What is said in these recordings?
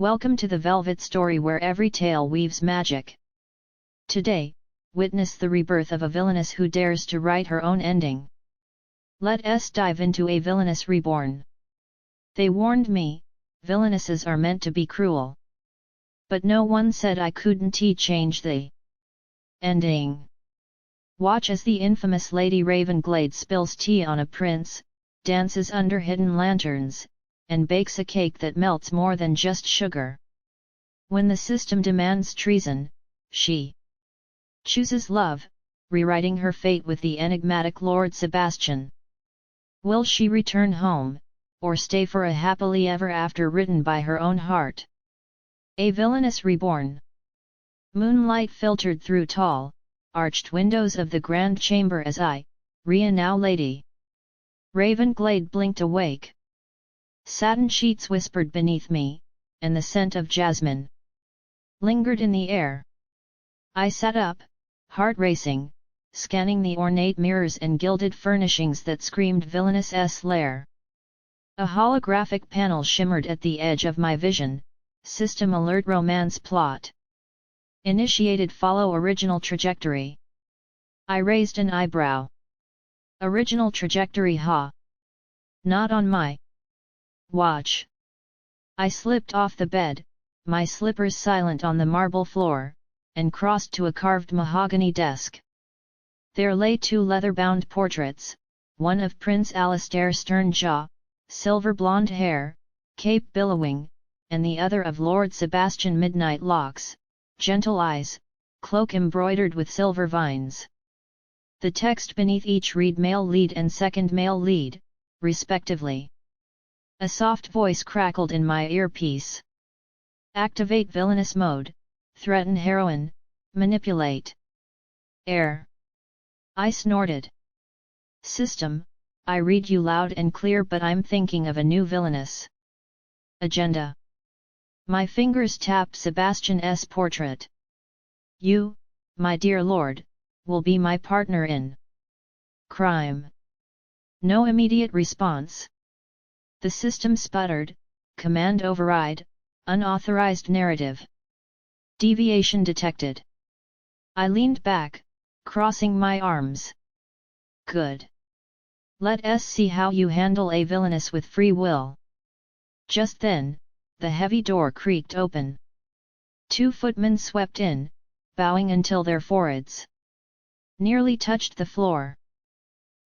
Welcome to the Velvet Story, where every tale weaves magic. Today, witness the rebirth of a villainess who dares to write her own ending. Let us dive into A Villainess Reborn. They warned me, villainesses are meant to be cruel. But no one said I couldn't change the ending. Watch as the infamous Lady Ravenglade spills tea on a prince, dances under hidden lanterns, and bakes a cake that melts more than just sugar. When the system demands treason, she chooses love, rewriting her fate with the enigmatic Lord Sebastian. Will she return home, or stay for a happily ever after written by her own heart? A Villainess Reborn. Moonlight filtered through tall, arched windows of the grand chamber as Ria now Lady Ravenglade blinked awake. Satin sheets whispered beneath me, and the scent of jasmine lingered in the air. I sat up, heart racing, scanning the ornate mirrors and gilded furnishings that screamed villainess' lair. A holographic panel shimmered at the edge of my vision, system alert romance plot. Initiated, follow original trajectory. I raised an eyebrow. Original trajectory, ha? Not on my watch. I slipped off the bed, my slippers silent on the marble floor, and crossed to a carved mahogany desk. There lay two leather-bound portraits, one of Prince Alistair, stern jaw, silver blonde hair, cape billowing, and the other of Lord Sebastian, midnight locks, gentle eyes, cloak embroidered with silver vines. The text beneath each read male lead and second male lead, respectively. A soft voice crackled in my earpiece. Activate villainous mode, threaten heroine, manipulate. Air. I snorted. System, I read you loud and clear, but I'm thinking of a new villainous agenda. My fingers tapped Sebastian's portrait. You, my dear lord, will be my partner in crime. No immediate response. The system sputtered, command override, unauthorized narrative. Deviation detected. I leaned back, crossing my arms. Good. Let us see how you handle a villainess with free will. Just then, the heavy door creaked open. Two footmen swept in, bowing until their foreheads nearly touched the floor.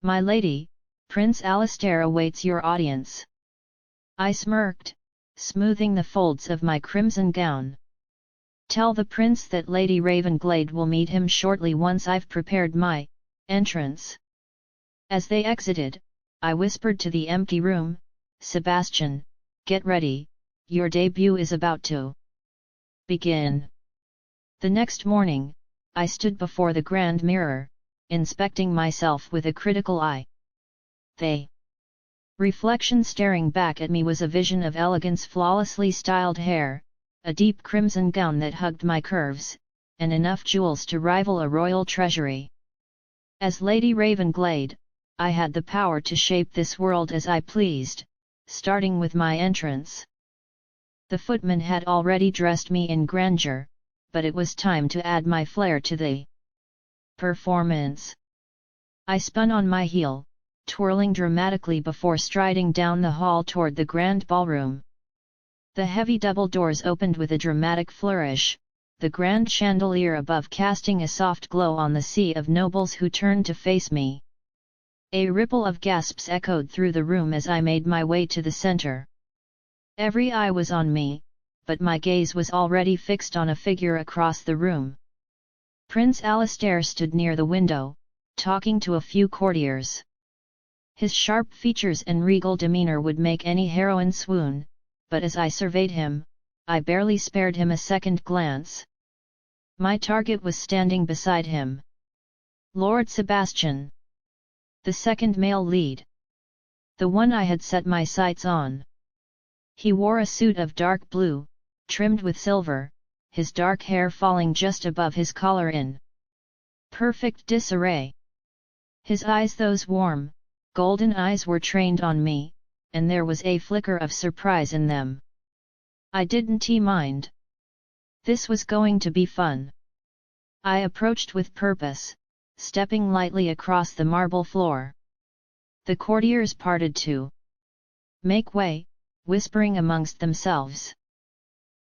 My lady, Prince Alistair awaits your audience. I smirked, smoothing the folds of my crimson gown. Tell the prince that Lady Ravenglade will meet him shortly once I've prepared my entrance. As they exited, I whispered to the empty room, Sebastian, get ready, your debut is about to begin. The next morning, I stood before the grand mirror, inspecting myself with a critical eye. The reflection staring back at me was a vision of elegance, flawlessly styled hair, a deep crimson gown that hugged my curves, and enough jewels to rival a royal treasury. As Lady Ravenglade, I had the power to shape this world as I pleased, starting with my entrance. The footman had already dressed me in grandeur, but it was time to add my flair to the performance. I spun on my heel, twirling dramatically before striding down the hall toward the grand ballroom. The heavy double doors opened with a dramatic flourish, the grand chandelier above casting a soft glow on the sea of nobles who turned to face me. A ripple of gasps echoed through the room as I made my way to the center. Every eye was on me, but my gaze was already fixed on a figure across the room. Prince Alistair stood near the window, talking to a few courtiers. His sharp features and regal demeanor would make any heroine swoon, but as I surveyed him, I barely spared him a second glance. My target was standing beside him. Lord Sebastian. The second male lead. The one I had set my sights on. He wore a suit of dark blue, trimmed with silver, his dark hair falling just above his collar in perfect disarray. His eyes, those warm, golden eyes, were trained on me, and there was a flicker of surprise in them. I didn't mind. This was going to be fun. I approached with purpose, stepping lightly across the marble floor. The courtiers parted to make way, whispering amongst themselves.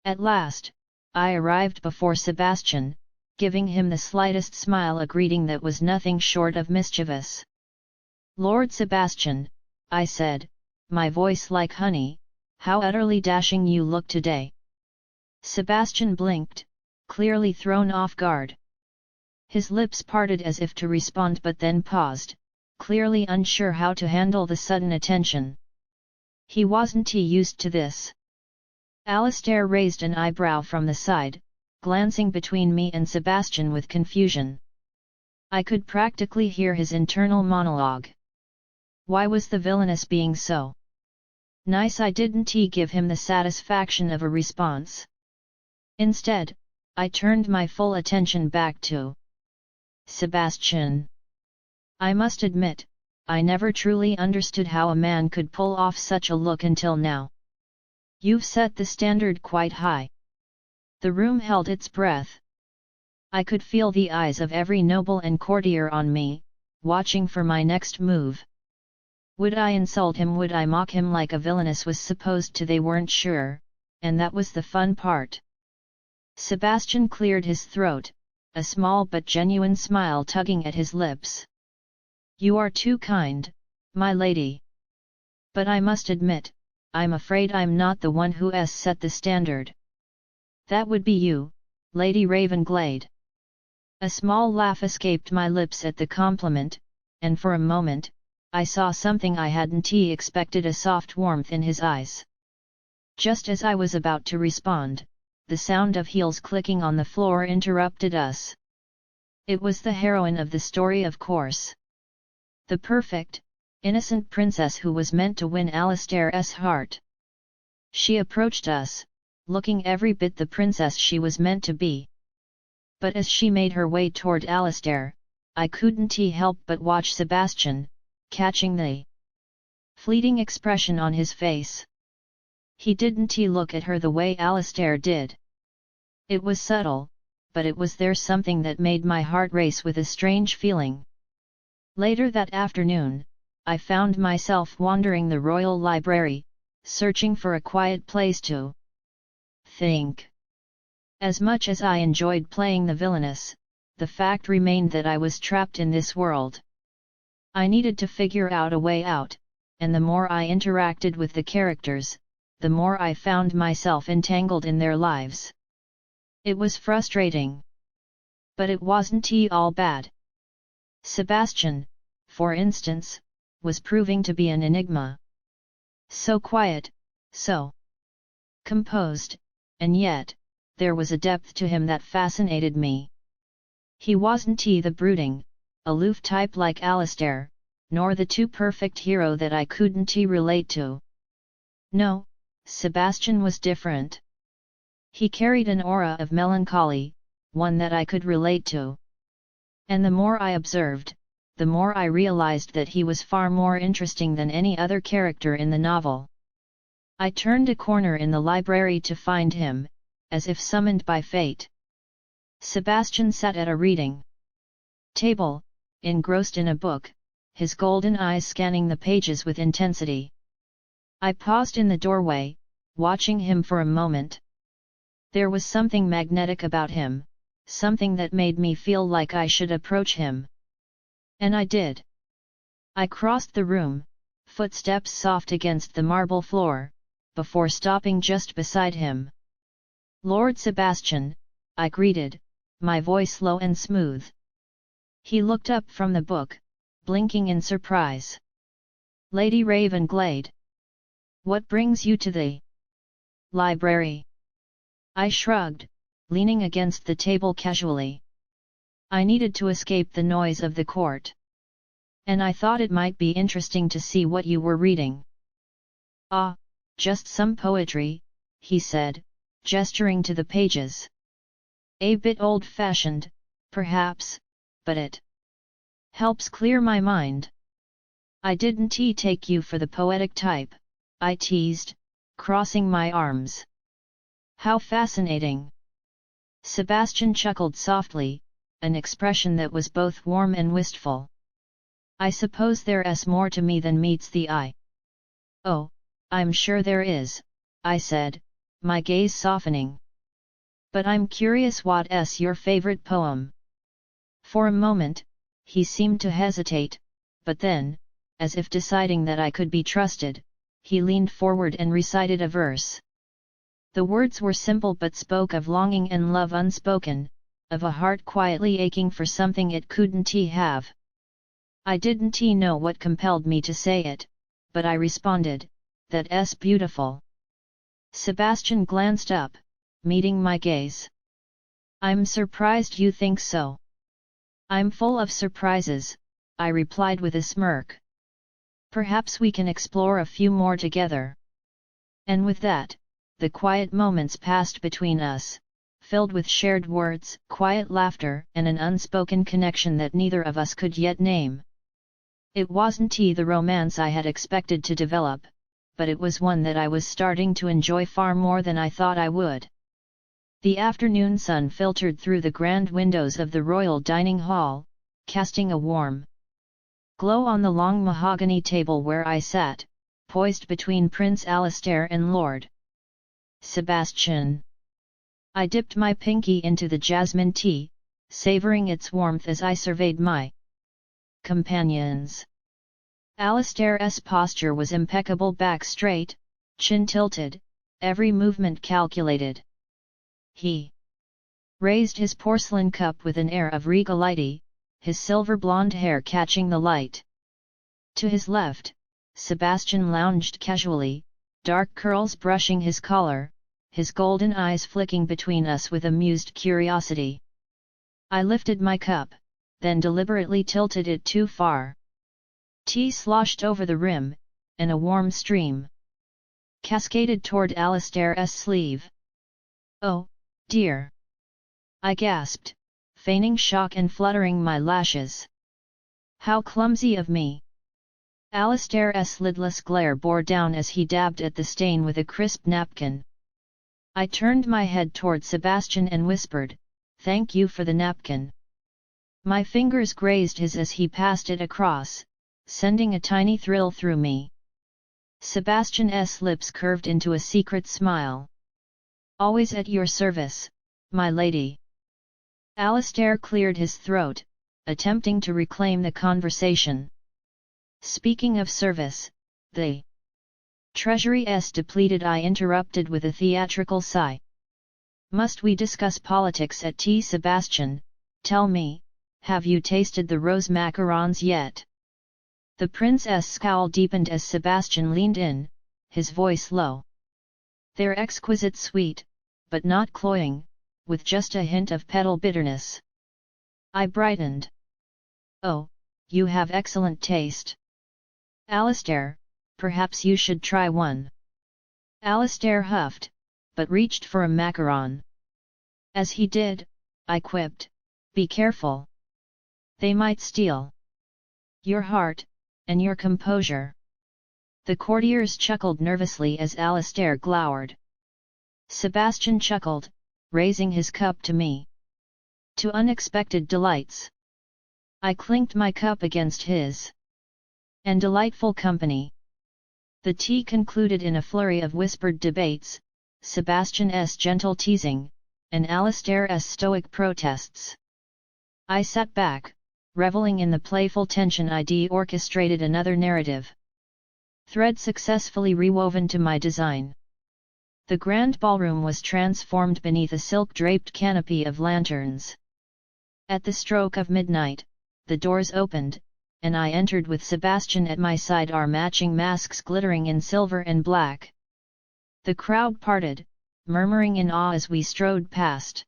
At last, I arrived before Sebastian, giving him the slightest smile, a greeting that was nothing short of mischievous. "Lord Sebastian," I said, my voice like honey, "how utterly dashing you look today." Sebastian blinked, clearly thrown off guard. His lips parted as if to respond, but then paused, clearly unsure how to handle the sudden attention. He wasn't used to this. Alistair raised an eyebrow from the side, glancing between me and Sebastian with confusion. I could practically hear his internal monologue. Why was the villainess being so nice? I didn't give him the satisfaction of a response. Instead, I turned my full attention back to Sebastian. I must admit, I never truly understood how a man could pull off such a look until now. You've set the standard quite high. The room held its breath. I could feel the eyes of every noble and courtier on me, watching for my next move. Would I insult him? Would I mock him like a villainess was supposed to? They weren't sure, and that was the fun part. Sebastian cleared his throat, a small but genuine smile tugging at his lips. "You are too kind, my lady. But I must admit, I'm afraid I'm not the one who has set the standard. That would be you, Lady Ravenglade." A small laugh escaped my lips at the compliment, and for a moment, I saw something I hadn't expected, a soft warmth in his eyes. Just as I was about to respond, the sound of heels clicking on the floor interrupted us. It was the heroine of the story, of course. The perfect, innocent princess who was meant to win Alistair's heart. She approached us, looking every bit the princess she was meant to be. But as she made her way toward Alistair, I couldn't help but watch Sebastian, catching the fleeting expression on his face. He didn't look at her the way Alistair did. It was subtle, but it was there, something that made my heart race with a strange feeling. Later that afternoon, I found myself wandering the royal library, searching for a quiet place to think. As much as I enjoyed playing the villainess, the fact remained that I was trapped in this world. I needed to figure out a way out, and the more I interacted with the characters, the more I found myself entangled in their lives. It was frustrating. But it wasn't all bad. Sebastian, for instance, was proving to be an enigma. So quiet, so composed, and yet, there was a depth to him that fascinated me. He wasn't the brooding, aloof type like Alistair, nor the too perfect hero that I couldn't relate to. No, Sebastian was different. He carried an aura of melancholy, one that I could relate to. And the more I observed, the more I realized that he was far more interesting than any other character in the novel. I turned a corner in the library to find him, as if summoned by fate. Sebastian sat at a reading table, engrossed in a book, his golden eyes scanning the pages with intensity. I paused in the doorway, watching him for a moment. There was something magnetic about him, something that made me feel like I should approach him. And I did. I crossed the room, footsteps soft against the marble floor, before stopping just beside him. "Lord Sebastian," I greeted, my voice low and smooth. He looked up from the book, blinking in surprise. "Lady Ravenglade. What brings you to the library?" I shrugged, leaning against the table casually. I needed to escape the noise of the court. And I thought it might be interesting to see what you were reading. "Ah, just some poetry," he said, gesturing to the pages. "A bit old-fashioned, perhaps, but it helps clear my mind." "I didn't take you for the poetic type," I teased, crossing my arms. How fascinating! Sebastian chuckled softly, an expression that was both warm and wistful. I suppose there's more to me than meets the eye. Oh, I'm sure there is, I said, my gaze softening. But I'm curious what's your favorite poem? For a moment, he seemed to hesitate, but then, as if deciding that I could be trusted, he leaned forward and recited a verse. The words were simple but spoke of longing and love unspoken, of a heart quietly aching for something it couldn't have. I didn't know what compelled me to say it, but I responded, "That's beautiful." Sebastian glanced up, meeting my gaze. "I'm surprised you think so." "I'm full of surprises," I replied with a smirk. "Perhaps we can explore a few more together." And with that, the quiet moments passed between us, filled with shared words, quiet laughter, and an unspoken connection that neither of us could yet name. It wasn't the romance I had expected to develop, but it was one that I was starting to enjoy far more than I thought I would. The afternoon sun filtered through the grand windows of the royal dining hall, casting a warm glow on the long mahogany table where I sat, poised between Prince Alistair and Lord Sebastian. I dipped my pinky into the jasmine tea, savoring its warmth as I surveyed my companions. Alistair's posture was impeccable, back straight, chin tilted, every movement calculated. He raised his porcelain cup with an air of regality, his silver blonde hair catching the light. To his left, Sebastian lounged casually, dark curls brushing his collar, his golden eyes flicking between us with amused curiosity. I lifted my cup, then deliberately tilted it too far. Tea sloshed over the rim, and a warm stream cascaded toward Alistair's sleeve. "Oh, dear!" I gasped, feigning shock and fluttering my lashes. "How clumsy of me!" Alistair's lidless glare bore down as he dabbed at the stain with a crisp napkin. I turned my head toward Sebastian and whispered, "Thank you for the napkin." My fingers grazed his as he passed it across, sending a tiny thrill through me. Sebastian's lips curved into a secret smile. "Always at your service, my lady." Alistair cleared his throat, attempting to reclaim the conversation. "Speaking of service, the treasury's depleted," I interrupted with a theatrical sigh. "Must we discuss politics at tea, Sebastian? Tell me, have you tasted the rose macarons yet?" The prince's scowl deepened as Sebastian leaned in, his voice low. "They're exquisite sweet, but not cloying, with just a hint of petal bitterness." I brightened. "Oh, you have excellent taste. Alistair, perhaps you should try one." Alistair huffed, but reached for a macaron. As he did, I quipped, "Be careful. They might steal your heart, and your composure." The courtiers chuckled nervously as Alistair glowered. Sebastian chuckled, raising his cup to me. "To unexpected delights." I clinked my cup against his. "And delightful company." The tea concluded in a flurry of whispered debates, Sebastian's gentle teasing, and Alistair's stoic protests. I sat back, reveling in the playful tension. I'd orchestrated another narrative thread successfully rewoven to my design. The grand ballroom was transformed beneath a silk-draped canopy of lanterns. At the stroke of midnight, the doors opened, and I entered with Sebastian at my side, our matching masks glittering in silver and black. The crowd parted, murmuring in awe as we strode past.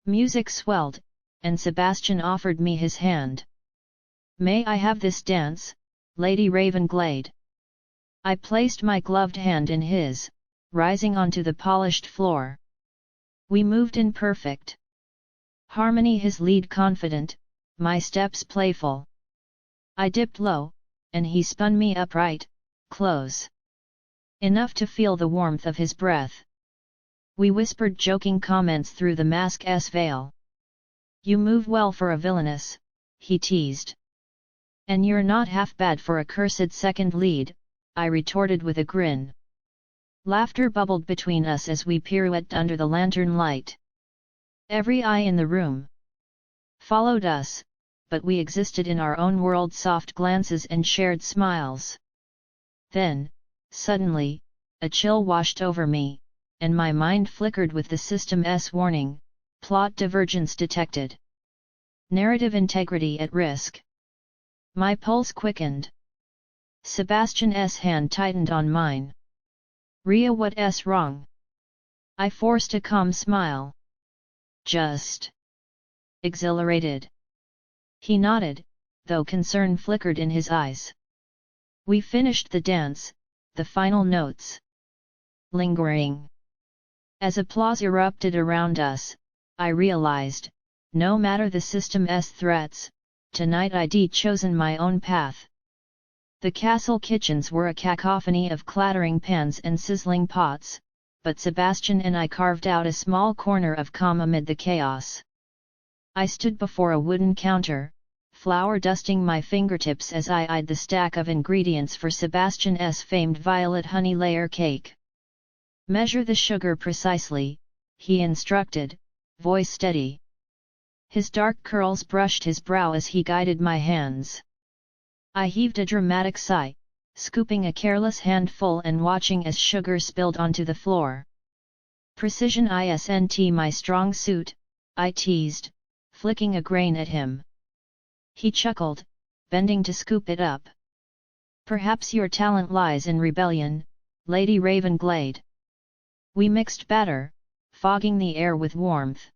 Music swelled, and Sebastian offered me his hand. "May I have this dance, Lady Ravenglade?" I placed my gloved hand in his, rising onto the polished floor. We moved in perfect harmony, his lead confident, my steps playful. I dipped low, and he spun me upright, close enough to feel the warmth of his breath. We whispered joking comments through the mask's veil. "You move well for a villainess," he teased. "And you're not half bad for a cursed second lead," I retorted with a grin. Laughter bubbled between us as we pirouetted under the lantern light. Every eye in the room followed us, but we existed in our own world, soft glances and shared smiles. Then, suddenly, a chill washed over me, and my mind flickered with the system's warning: plot divergence detected. Narrative integrity at risk. My pulse quickened. Sebastian's hand tightened on mine. "Ria, what's wrong?" I forced a calm smile. "Just exhilarated." He nodded, though concern flickered in his eyes. We finished the dance, the final notes lingering. As applause erupted around us, I realized, no matter the system's threats, tonight I'd chosen my own path. The castle kitchens were a cacophony of clattering pans and sizzling pots, but Sebastian and I carved out a small corner of calm amid the chaos. I stood before a wooden counter, flour dusting my fingertips as I eyed the stack of ingredients for Sebastian's famed violet honey layer cake. "Measure the sugar precisely," he instructed, voice steady. His dark curls brushed his brow as he guided my hands. I heaved a dramatic sigh, scooping a careless handful and watching as sugar spilled onto the floor. "Precision isn't my strong suit," I teased, flicking a grain at him. He chuckled, bending to scoop it up. "Perhaps your talent lies in rebellion, Lady Ravenglade." We mixed batter, fogging the air with warmth.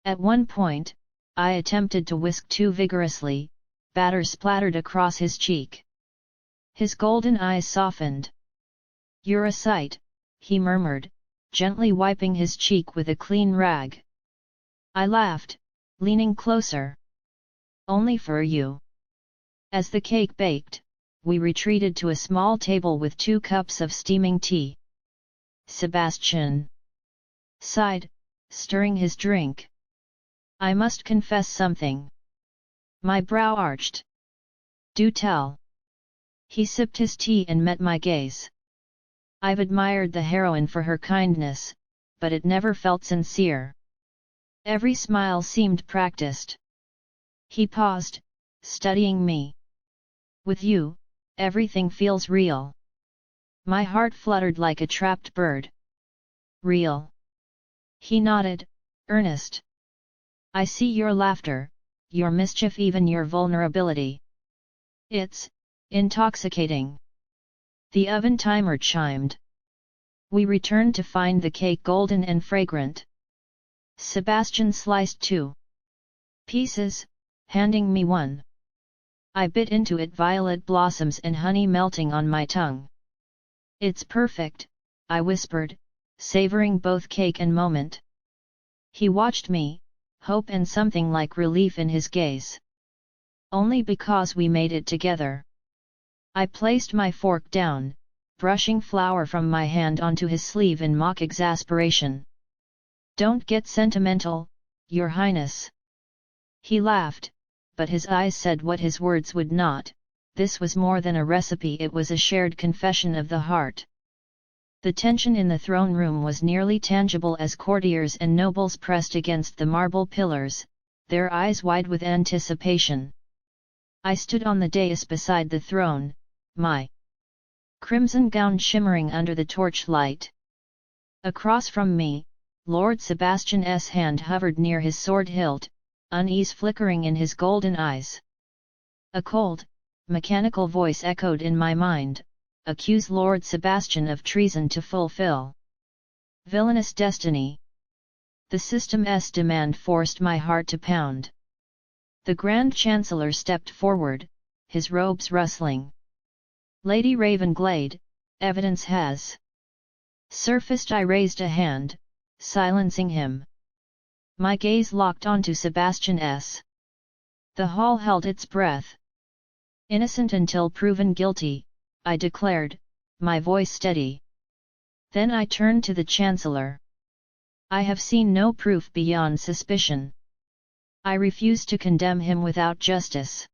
At one point, I attempted to whisk too vigorously. Batter splattered across his cheek. His golden eyes softened. "You're a sight," he murmured, gently wiping his cheek with a clean rag. I laughed, leaning closer. "Only for you." As the cake baked, we retreated to a small table with 2 cups of steaming tea. Sebastian sighed, stirring his drink. "I must confess something." My brow arched. "Do tell." He sipped his tea and met my gaze. "I've admired the heroine for her kindness, but it never felt sincere. Every smile seemed practiced." He paused, studying me. "With you, everything feels real." My heart fluttered like a trapped bird. "Real?" He nodded, earnest. "I see your laughter, your mischief, even your vulnerability. It's intoxicating." The oven timer chimed. We returned to find the cake golden and fragrant. Sebastian sliced 2 pieces, handing me one. I bit into it, violet blossoms and honey melting on my tongue. "It's perfect," I whispered, savoring both cake and moment. He watched me, hope and something like relief in his gaze. "Only because we made it together." I placed my fork down, brushing flour from my hand onto his sleeve in mock exasperation. "Don't get sentimental, Your Highness." He laughed, but his eyes said what his words would not: this was more than a recipe, it was a shared confession of the heart. The tension in the throne room was nearly tangible as courtiers and nobles pressed against the marble pillars, their eyes wide with anticipation. I stood on the dais beside the throne, my crimson gown shimmering under the torchlight. Across from me, Lord Sebastian's hand hovered near his sword hilt, unease flickering in his golden eyes. A cold, mechanical voice echoed in my mind: "Accuse Lord Sebastian of treason to fulfill villainous destiny." The system's demand forced my heart to pound. The Grand Chancellor stepped forward, his robes rustling. "Lady Ravenglade, evidence has surfaced." I raised a hand, silencing him. My gaze locked onto Sebastian's. The hall held its breath. "Innocent until proven guilty," I declared, my voice steady. Then I turned to the Chancellor. I have seen no proof beyond suspicion. I refuse to condemn him without justice.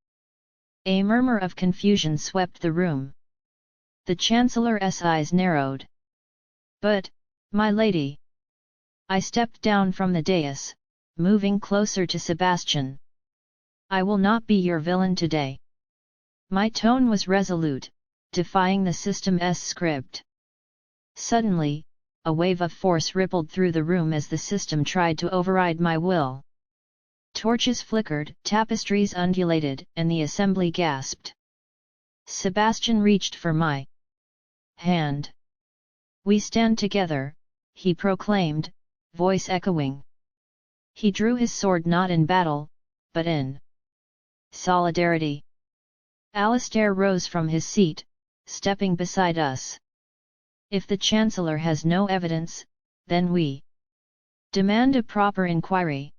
A murmur of confusion swept the room. The Chancellor's eyes narrowed. But, my lady. I stepped down from the dais, moving closer to Sebastian. I will not be your villain today. My tone was resolute, defying the system's script. Suddenly, a wave of force rippled through the room as the system tried to override my will. Torches flickered, tapestries undulated, and the assembly gasped. Sebastian reached for my hand. "We stand together," he proclaimed, voice echoing. He drew his sword not in battle, but in solidarity. Alistair rose from his seat, stepping beside us. "If the Chancellor has no evidence, then we demand a proper inquiry.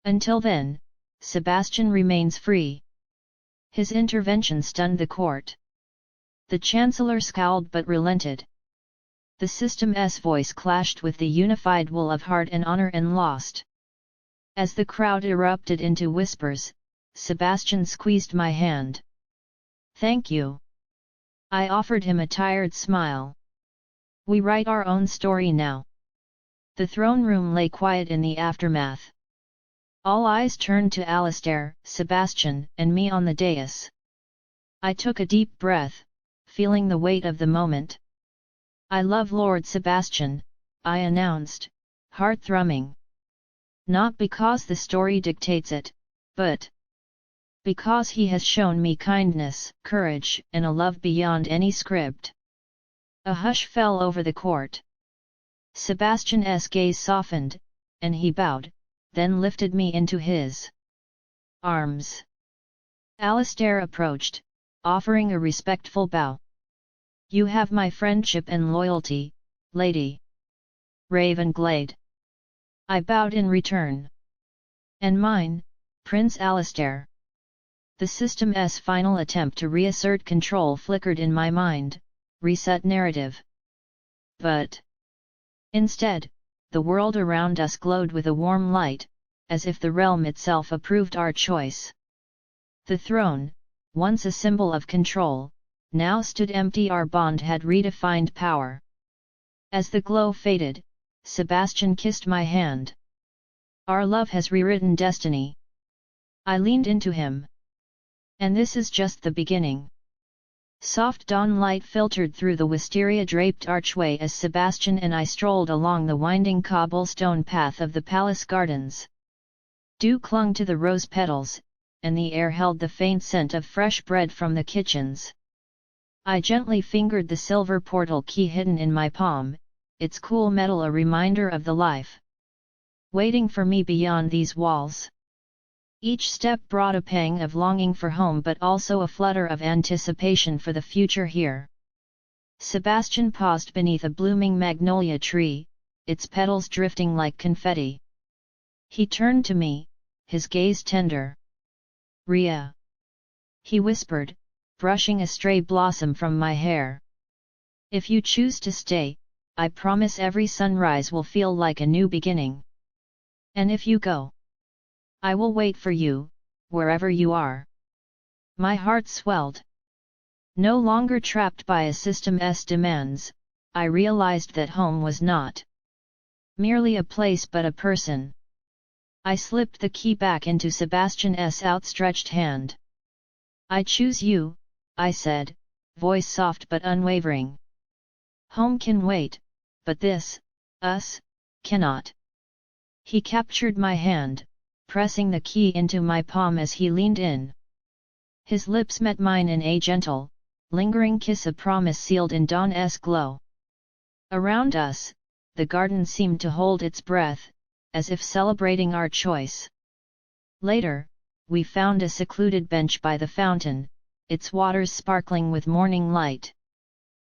Until then, Sebastian remains free." His intervention stunned the court. The Chancellor scowled but relented. The system's voice clashed with the unified will of heart and honor and lost. As the crowd erupted into whispers, Sebastian squeezed my hand. "Thank you." I offered him a tired smile. "We write our own story now." The throne room lay quiet in the aftermath. All eyes turned to Alistair, Sebastian, and me on the dais. I took a deep breath, feeling the weight of the moment. "I love Lord Sebastian," I announced, heart thrumming. "Not because the story dictates it, but because he has shown me kindness, courage, and a love beyond any script." A hush fell over the court. Sebastian's gaze softened, and he bowed, then lifted me into his arms. Alistair approached, offering a respectful bow. "You have my friendship and loyalty, Lady Ravenglade." I bowed in return. "And mine, Prince Alistair." The system's final attempt to reassert control flickered in my mind, reset narrative. But instead, the world around us glowed with a warm light, as if the realm itself approved our choice. The throne, once a symbol of control, now stood empty. Our bond had redefined power. As the glow faded, Sebastian kissed my hand. "Our love has rewritten destiny." I leaned into him. "And this is just the beginning." Soft dawn light filtered through the wisteria-draped archway as Sebastian and I strolled along the winding cobblestone path of the palace gardens. Dew clung to the rose petals, and the air held the faint scent of fresh bread from the kitchens. I gently fingered the silver portal key hidden in my palm, its cool metal a reminder of the life waiting for me beyond these walls. Each step brought a pang of longing for home but also a flutter of anticipation for the future here. Sebastian paused beneath a blooming magnolia tree, its petals drifting like confetti. He turned to me, his gaze tender. "Ria," he whispered, brushing a stray blossom from my hair. "If you choose to stay, I promise every sunrise will feel like a new beginning. And if you go, I will wait for you, wherever you are." My heart swelled. No longer trapped by a system's demands, I realized that home was not merely a place but a person. I slipped the key back into Sebastian's outstretched hand. "I choose you," I said, voice soft but unwavering. "Home can wait, but this, us, cannot." He captured my hand, pressing the key into my palm as he leaned in. His lips met mine in a gentle, lingering kiss, a promise sealed in dawn's glow. Around us, the garden seemed to hold its breath, as if celebrating our choice. Later, we found a secluded bench by the fountain, its waters sparkling with morning light.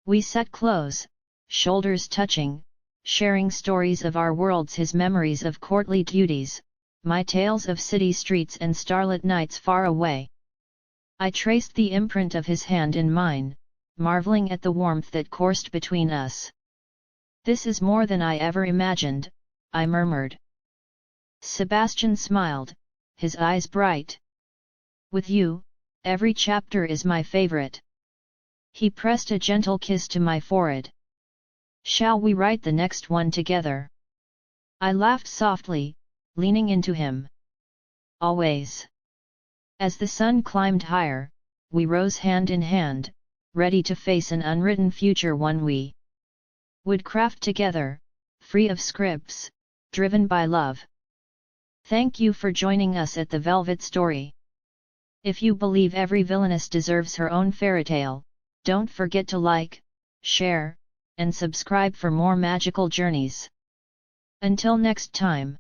We sat close, shoulders touching, sharing stories of our worlds, his memories of courtly duties, my tales of city streets and starlit nights far away. I traced the imprint of his hand in mine, marveling at the warmth that coursed between us. "This is more than I ever imagined," I murmured. Sebastian smiled, his eyes bright. With you, every chapter is my favorite. He pressed a gentle kiss to my forehead. Shall we write the next one together? I laughed softly, leaning into him. Always. As the sun climbed higher, we rose hand in hand, ready to face an unwritten future one we would craft together, free of scripts, driven by love. Thank you for joining us at the Velvet Story. If you believe every villainess deserves her own fairytale, don't forget to like, share, and subscribe for more magical journeys. Until next time.